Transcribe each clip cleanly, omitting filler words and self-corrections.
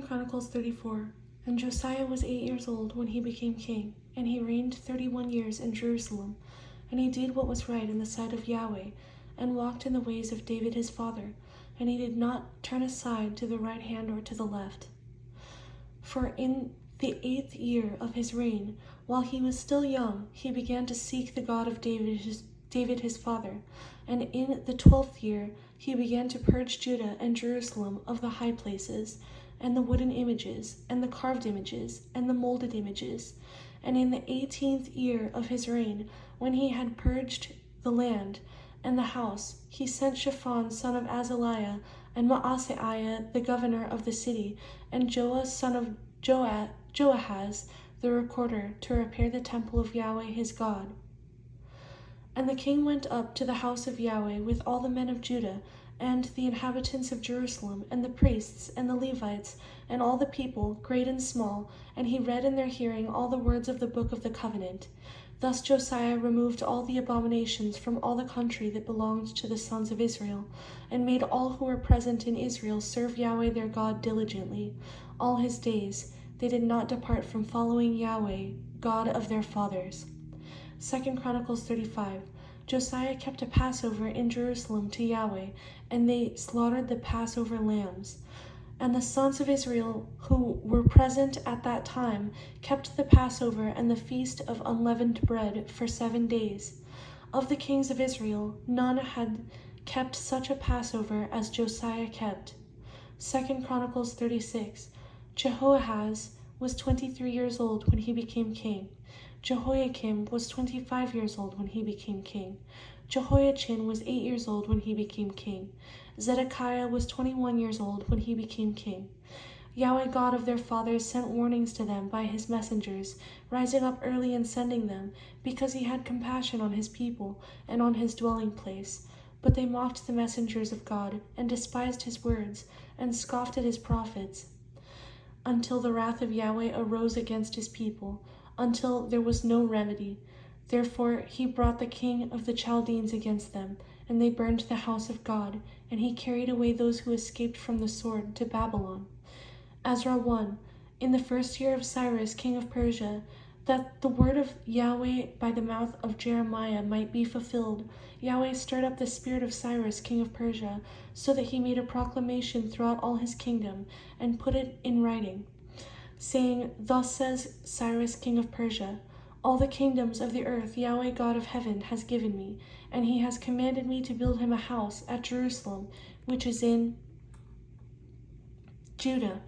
Chronicles 34. And Josiah was 8 years old when he became king, and he reigned 31 years in Jerusalem. And he did what was right in the sight of Yahweh, and walked in the ways of David his father, and he did not turn aside to the right hand or to the left. For in the 8th year of his reign, while he was still young, he began to seek the God of David his father. And in the 12th year he began to purge Judah and Jerusalem of the high places, and the wooden images, and the carved images, and the molded images. And in the 18th year of his reign, when he had purged the land and the house, he sent Shaphan son of Azaliah, and Maaseiah the governor of the city, and Joah son of Joahaz the recorder, to repair the temple of Yahweh his God. And the king went up to the house of Yahweh with all the men of Judah, and the inhabitants of Jerusalem, and the priests, and the Levites, and all the people, great and small, and he read in their hearing all the words of the book of the covenant. Thus Josiah removed all the abominations from all the country that belonged to the sons of Israel, and made all who were present in Israel serve Yahweh their God diligently. All his days they did not depart from following Yahweh, God of their fathers. 2 Chronicles 35. Josiah kept a Passover in Jerusalem to Yahweh, and they slaughtered the Passover lambs. And the sons of Israel who were present at that time kept the Passover and the feast of unleavened bread for 7 days. Of the kings of Israel, none had kept such a Passover as Josiah kept. 2 Chronicles 36. Jehoahaz was 23 years old when he became king. Jehoiakim was 25 years old when he became king. Jehoiachin was 8 years old when he became king. Zedekiah was 21 years old when he became king. Yahweh God of their fathers sent warnings to them by his messengers, rising up early and sending them, because he had compassion on his people and on his dwelling place. But they mocked the messengers of God, and despised his words, and scoffed at his prophets, until the wrath of Yahweh arose against his people, until there was no remedy. Therefore he brought the king of the Chaldeans against them, and they burned the house of God, and he carried away those who escaped from the sword to Babylon. Ezra 1. In the 1st year of Cyrus king of Persia, that the word of Yahweh by the mouth of Jeremiah might be fulfilled, Yahweh stirred up the spirit of Cyrus king of Persia, so that he made a proclamation throughout all his kingdom, and put it in writing, saying, Thus says Cyrus king of Persia, all the kingdoms of the earth Yahweh God of heaven has given me, and he has commanded me to build him a house at Jerusalem, which is in Judah.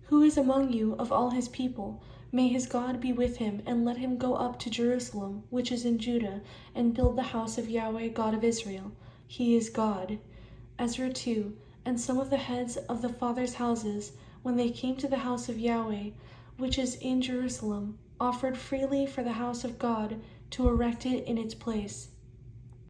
Who is among you of all his people? May his God be with him, and let him go up to Jerusalem, which is in Judah, and build the house of Yahweh God of Israel. He is God. Ezra 2. And some of the heads of the fathers' houses, when they came to the house of Yahweh, which is in Jerusalem, offered freely for the house of God to erect it in its place.